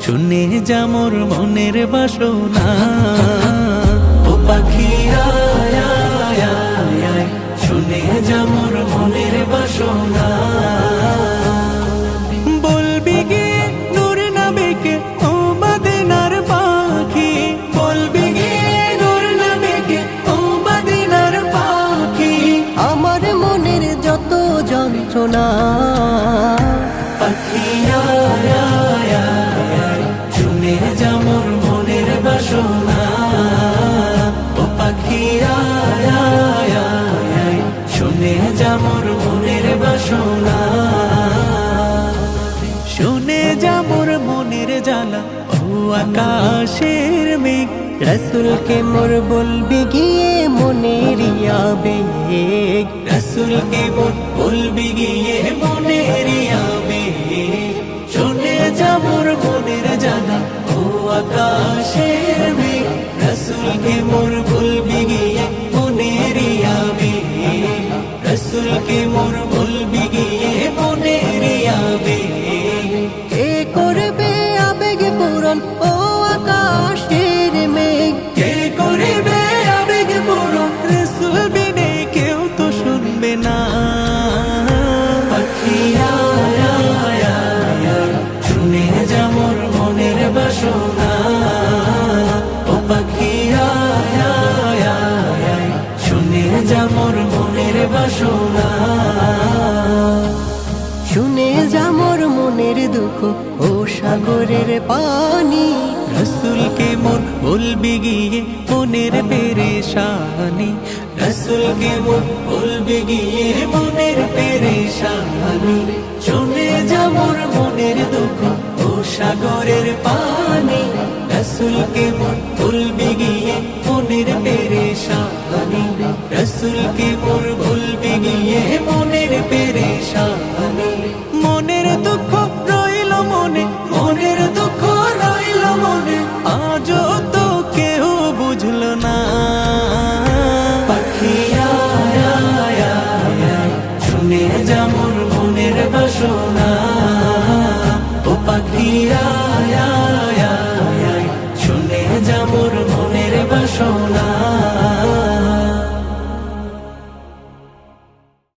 শুনে যা মোর মনের বাসনা। ও পাখি আয় আয় আয় আয়, শুনে যা মোর মনের বাসনা। বলবি গিয়ে নূর নবীকে ও মদিনার পাখি, বলবি গিয়ে নূর নবীকে ও মদিনার পাখি। আমার মনের যত যন্ত্রণা পাখি আয় আয় আয় আয়, শুনে যা মোর মনের বাসনা। ও পাখি আয় আয় আয় আয়, শুনে যা মোর মনের বাসনা। শুনে যা মোর মনের জ্বালা ও আকাশের মেঘ, রসুলকে মোর বলবি গিয়ে মনের আবেগ। রসুলকে মোর বলবি গিয়ে মনের আবেগ। শুনে যা মোর মনের জ্বালা ও আকাশের মেঘ, রসুলকে মোর বলবি গিয়ে মনের আবেগ। রসুলকে মোর বলবি গিয়ে মনের আবেগ। কে করবে আবেগ পূরণ ও আকাশের মেঘ? কে করিবে আবেগ পূরণ, রসুল বিনে কেউ তো শুনবে না। পাখি আয় আয় আয় আয়, শুনে যা মোর মনের বাসনা। ও পাখি আয় আয় আয় আয়, শুনে যা মোর মনের বাসনা। শুনে যা মোর মনের দুঃখ ও সাগরের পানি। রসুলকে মোর বলবি গিয়ে মনের পেরেশানি। রসুলকে মোর বলবি গিয়ে মনের পেরেশানি। শুনে যা মোর মনের দুঃখ ও সাগরের পানি। রসুলকে মোর বলবি গিয়ে মনের পেরেশানি। রসুলকে মোর বলবি গিয়ে মনের পেরেশানি। মনের দুঃখ রইল মনে, মনের দুঃখ রইল মনে, আজও তো কেউ বুঝল না। পাখি আয় আয় আয় আয়, শুনে যা মোর মনের বাসনা। ও পাখি আয়